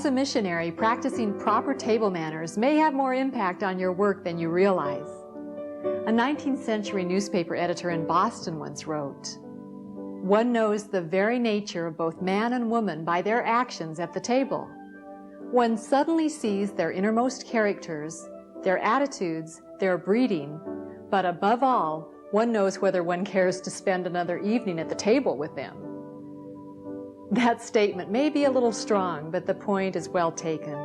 As a missionary, practicing proper table manners may have more impact on your work than you realize. A 19th century newspaper editor in Boston once wrote, "One knows the very nature of both man and woman by their actions at the table. One suddenly sees their innermost characters, their attitudes, their breeding, but above all, one knows whether one cares to spend another evening at the table with them." That statement may be a little strong, but the point is well taken.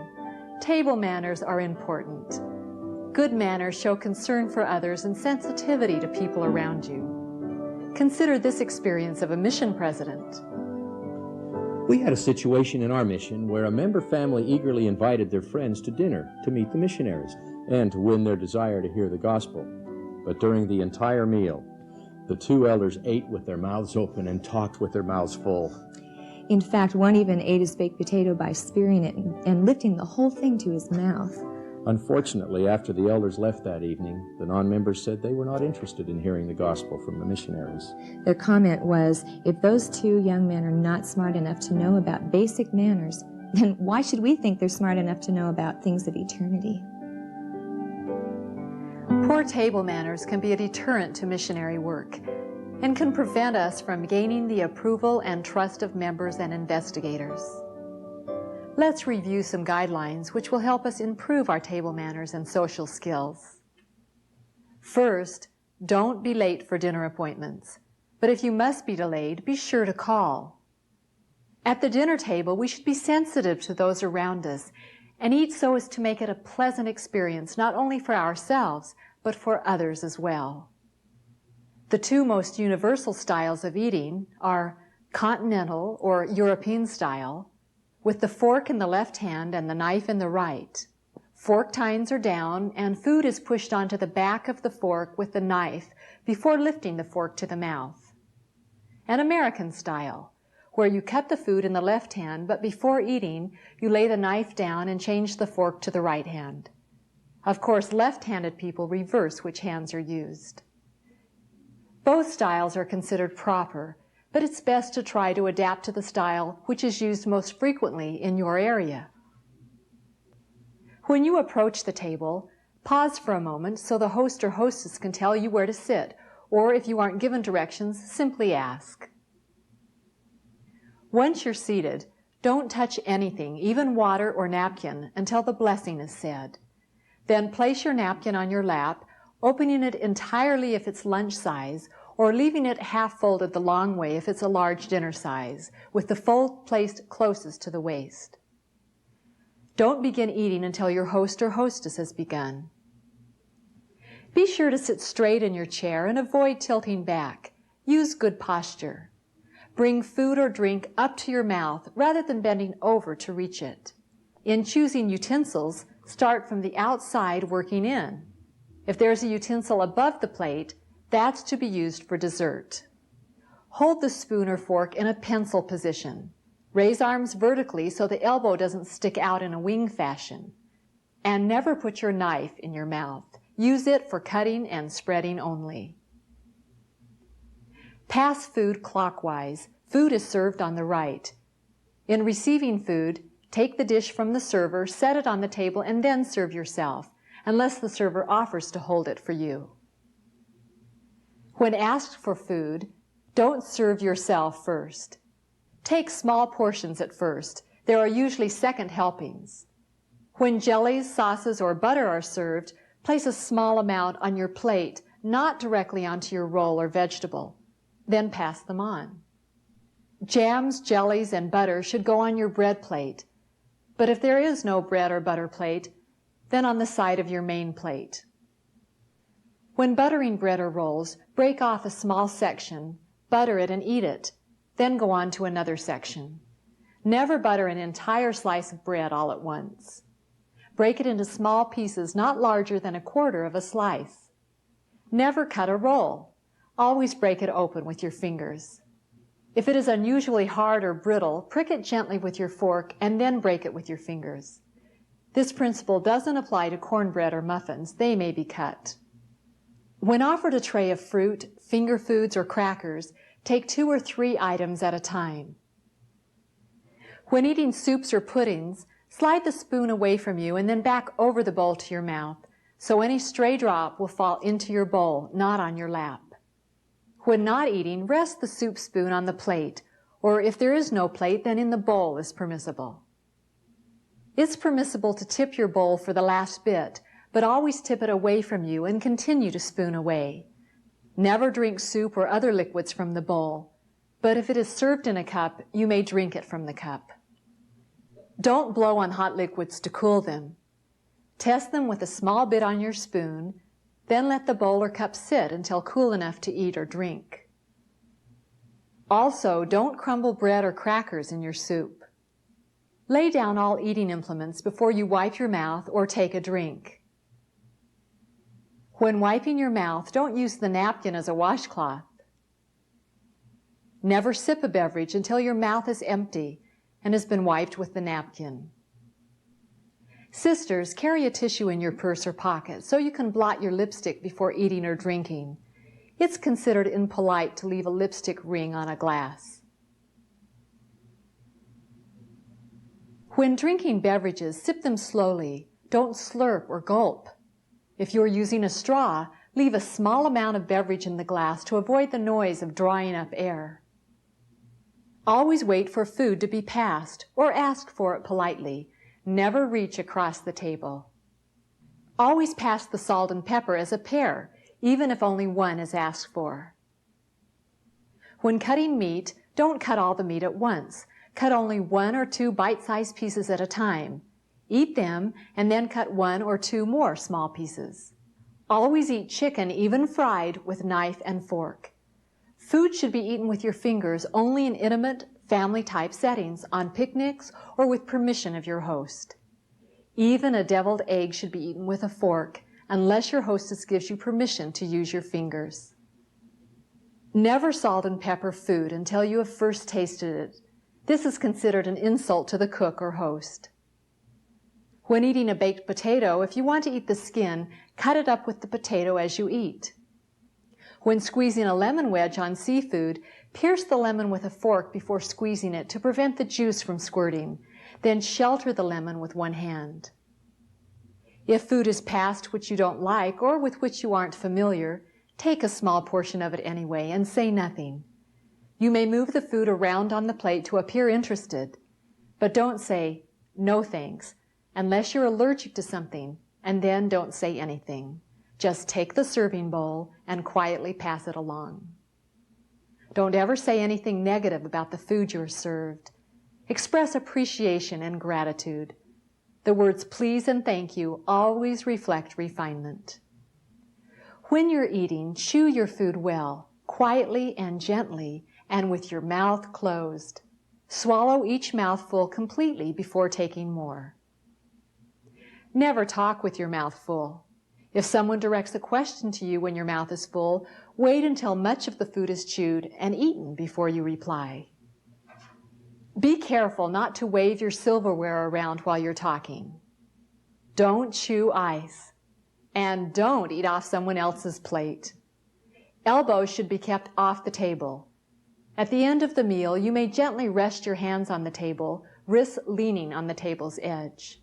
Table manners are important. Good manners show concern for others and sensitivity to people around you. Consider this experience of a mission president. We had a situation in our mission where a member family eagerly invited their friends to dinner to meet the missionaries and to win their desire to hear the gospel. But during the entire meal, the two elders ate with their mouths open and talked with their mouths full. In fact, one even ate his baked potato by spearing it and lifting the whole thing to his mouth. Unfortunately, after the elders left that evening, the non-members said they were not interested in hearing the gospel from the missionaries. Their comment was, if those two young men are not smart enough to know about basic manners, then why should we think they're smart enough to know about things of eternity? Poor table manners can be a deterrent to missionary work and can prevent us from gaining the approval and trust of members and investigators. Let's review some guidelines which will help us improve our table manners and social skills. First, don't be late for dinner appointments, but if you must be delayed, be sure to call. At the dinner table, we should be sensitive to those around us and eat so as to make it a pleasant experience, not only for ourselves, but for others as well. The two most universal styles of eating are continental or European style, with the fork in the left hand and the knife in the right. Fork tines are down and food is pushed onto the back of the fork with the knife before lifting the fork to the mouth. And American style, where you cut the food in the left hand, but before eating, you lay the knife down and change the fork to the right hand. Of course, left-handed people reverse which hands are used. Both styles are considered proper, but it's best to try to adapt to the style which is used most frequently in your area. When you approach the table, pause for a moment so the host or hostess can tell you where to sit, or if you aren't given directions, simply ask. Once you're seated, don't touch anything, even water or napkin, until the blessing is said. Then place your napkin on your lap, opening it entirely if it's lunch size, or leaving it half folded the long way if it's a large dinner size, with the fold placed closest to the waist. Don't begin eating until your host or hostess has begun. Be sure to sit straight in your chair and avoid tilting back. Use good posture. Bring food or drink up to your mouth rather than bending over to reach it. In choosing utensils, start from the outside working in. If there's a utensil above the plate, that's to be used for dessert. Hold the spoon or fork in a pencil position. Raise arms vertically so the elbow doesn't stick out in a wing fashion. And never put your knife in your mouth. Use it for cutting and spreading only. Pass food clockwise. Food is served on the right. In receiving food, take the dish from the server, set it on the table, and then serve yourself, unless the server offers to hold it for you. When asked for food, don't serve yourself first. Take small portions at first. There are usually second helpings. When jellies, sauces, or butter are served, place a small amount on your plate, not directly onto your roll or vegetable. Then pass them on. Jams, jellies, and butter should go on your bread plate. But if there is no bread or butter plate, then on the side of your main plate. When buttering bread or rolls, break off a small section, butter it and eat it, then go on to another section. Never butter an entire slice of bread all at once. Break it into small pieces not larger than a quarter of a slice. Never cut a roll. Always break it open with your fingers. If it is unusually hard or brittle, prick it gently with your fork and then break it with your fingers. This principle doesn't apply to cornbread or muffins. They may be cut. When offered a tray of fruit, finger foods, or crackers, take 2 or 3 items at a time. When eating soups or puddings, Slide the spoon away from you and then back over the bowl to your mouth, so any stray drop will fall into your bowl, not on your lap. When not eating, rest the soup spoon on the plate, or if there is no plate, then in the bowl is permissible. It's permissible to tip your bowl for the last bit, but always tip it away from you and continue to spoon away. Never drink soup or other liquids from the bowl, but if it is served in a cup, you may drink it from the cup. Don't blow on hot liquids to cool them. Test them with a small bit on your spoon, then let the bowl or cup sit until cool enough to eat or drink. Also, don't crumble bread or crackers in your soup. Lay down all eating implements before you wipe your mouth or take a drink. When wiping your mouth, don't use the napkin as a washcloth. Never sip a beverage until your mouth is empty and has been wiped with the napkin. Sisters, carry a tissue in your purse or pocket so you can blot your lipstick before eating or drinking. It's considered impolite to leave a lipstick ring on a glass. When drinking beverages, sip them slowly. Don't slurp or gulp. If you're using a straw, leave a small amount of beverage in the glass to avoid the noise of drawing up air. Always wait for food to be passed or ask for it politely. Never reach across the table. Always pass the salt and pepper as a pair, even if only one is asked for. When cutting meat, don't cut all the meat at once. Cut only 1 or 2 bite-sized pieces at a time. Eat them and then cut 1 or 2 more small pieces. Always eat chicken, even fried, with knife and fork. Food should be eaten with your fingers only in intimate, family-type settings, on picnics, or with permission of your host. Even a deviled egg should be eaten with a fork, unless your hostess gives you permission to use your fingers. Never salt and pepper food until you have first tasted it. This is considered an insult to the cook or host. When eating a baked potato, if you want to eat the skin, cut it up with the potato as you eat. When squeezing a lemon wedge on seafood, pierce the lemon with a fork before squeezing it to prevent the juice from squirting. Then shelter the lemon with one hand. If food is passed which you don't like or with which you aren't familiar, take a small portion of it anyway and say nothing. You may move the food around on the plate to appear interested, but don't say, "No thanks," unless you're allergic to something, and then don't say anything. Just take the serving bowl and quietly pass it along. Don't ever say anything negative about the food you're served. Express appreciation and gratitude. The words please and thank you always reflect refinement. When you're eating, chew your food well, quietly and gently, and with your mouth closed. Swallow each mouthful completely before taking more. Never talk with your mouth full. If someone directs a question to you when your mouth is full, wait until much of the food is chewed and eaten before you reply. Be careful not to wave your silverware around while you're talking. Don't chew ice. And don't eat off someone else's plate. Elbows should be kept off the table. At the end of the meal, you may gently rest your hands on the table, wrists leaning on the table's edge.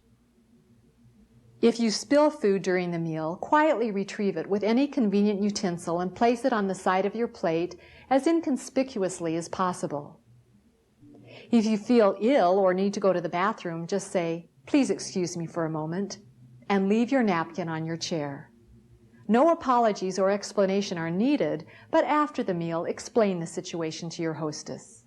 If you spill food during the meal, quietly retrieve it with any convenient utensil and place it on the side of your plate as inconspicuously as possible. If you feel ill or need to go to the bathroom, just say, "Please excuse me for a moment," and leave your napkin on your chair. No apologies or explanation are needed, but after the meal, explain the situation to your hostess.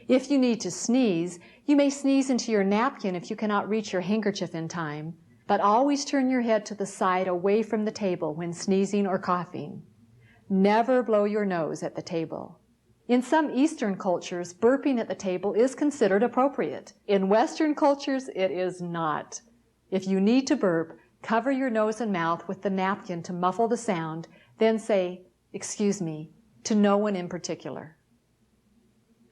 If you need to sneeze, you may sneeze into your napkin if you cannot reach your handkerchief in time, but always turn your head to the side away from the table when sneezing or coughing. Never blow your nose at the table. In some Eastern cultures, burping at the table is considered appropriate. In Western cultures, it is not. If you need to burp, cover your nose and mouth with the napkin to muffle the sound, then say, "Excuse me," to no one in particular.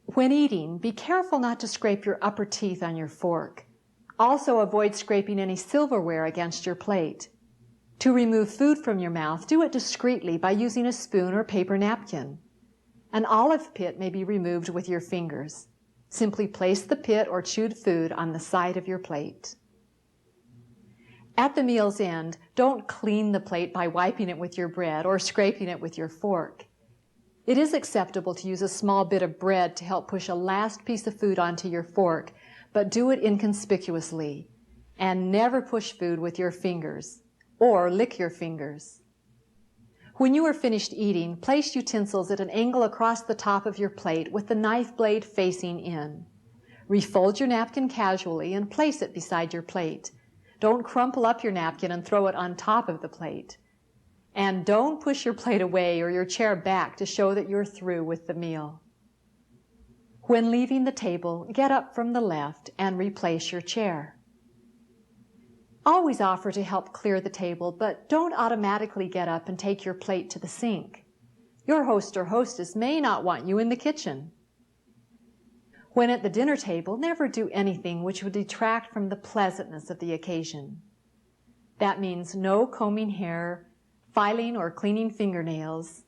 When eating, be careful not to scrape your upper teeth on your fork. Also avoid scraping any silverware against your plate. To remove food from your mouth, do it discreetly by using a spoon or paper napkin. An olive pit may be removed with your fingers. Simply place the pit or chewed food on the side of your plate. At the meal's end, don't clean the plate by wiping it with your bread or scraping it with your fork. It is acceptable to use a small bit of bread to help push a last piece of food onto your fork, but do it inconspicuously. And never push food with your fingers or lick your fingers. When you are finished eating, place utensils at an angle across the top of your plate with the knife blade facing in. Refold your napkin casually and place it beside your plate. Don't crumple up your napkin and throw it on top of the plate. And don't push your plate away or your chair back to show that you're through with the meal. When leaving the table, get up from the left and replace your chair. Always offer to help clear the table, but don't automatically get up and take your plate to the sink. Your host or hostess may not want you in the kitchen. When at the dinner table, never do anything which would detract from the pleasantness of the occasion. That means no combing hair, filing or cleaning fingernails,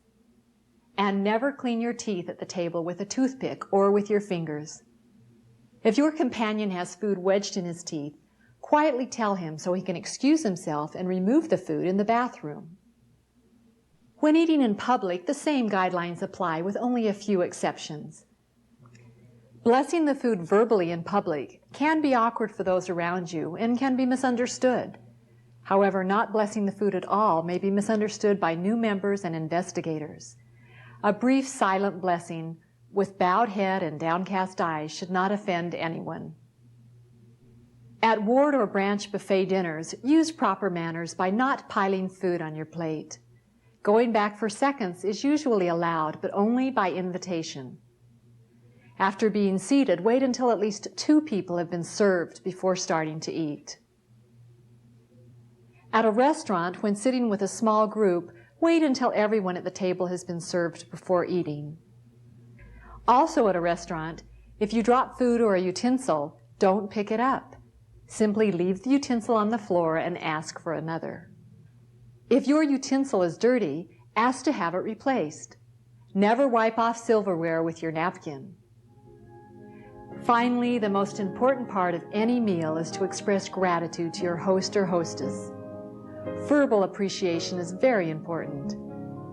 and never clean your teeth at the table with a toothpick or with your fingers. If your companion has food wedged in his teeth, quietly tell him so he can excuse himself and remove the food in the bathroom. When eating in public, the same guidelines apply with only a few exceptions. Blessing the food verbally in public can be awkward for those around you and can be misunderstood. However, not blessing the food at all may be misunderstood by new members and investigators. A brief silent blessing with bowed head and downcast eyes should not offend anyone. At ward or branch buffet dinners, use proper manners by not piling food on your plate. Going back for seconds is usually allowed, but only by invitation. After being seated, wait until at least 2 people have been served before starting to eat. At a restaurant, when sitting with a small group, wait until everyone at the table has been served before eating. Also at a restaurant, if you drop food or a utensil, don't pick it up. Simply leave the utensil on the floor and ask for another. If your utensil is dirty, ask to have it replaced. Never wipe off silverware with your napkin. Finally, the most important part of any meal is to express gratitude to your host or hostess. Verbal appreciation is very important,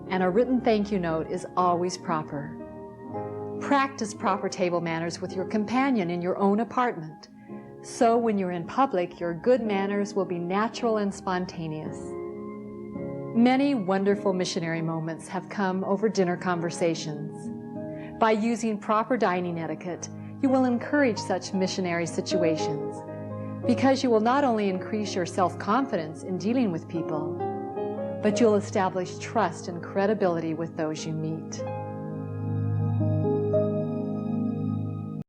and a written thank you note is always proper. Practice proper table manners with your companion in your own apartment. So when you're in public, your good manners will be natural and spontaneous. Many wonderful missionary moments have come over dinner conversations. By using proper dining etiquette, you will encourage such missionary situations, because you will not only increase your self-confidence in dealing with people, but you'll establish trust and credibility with those you meet.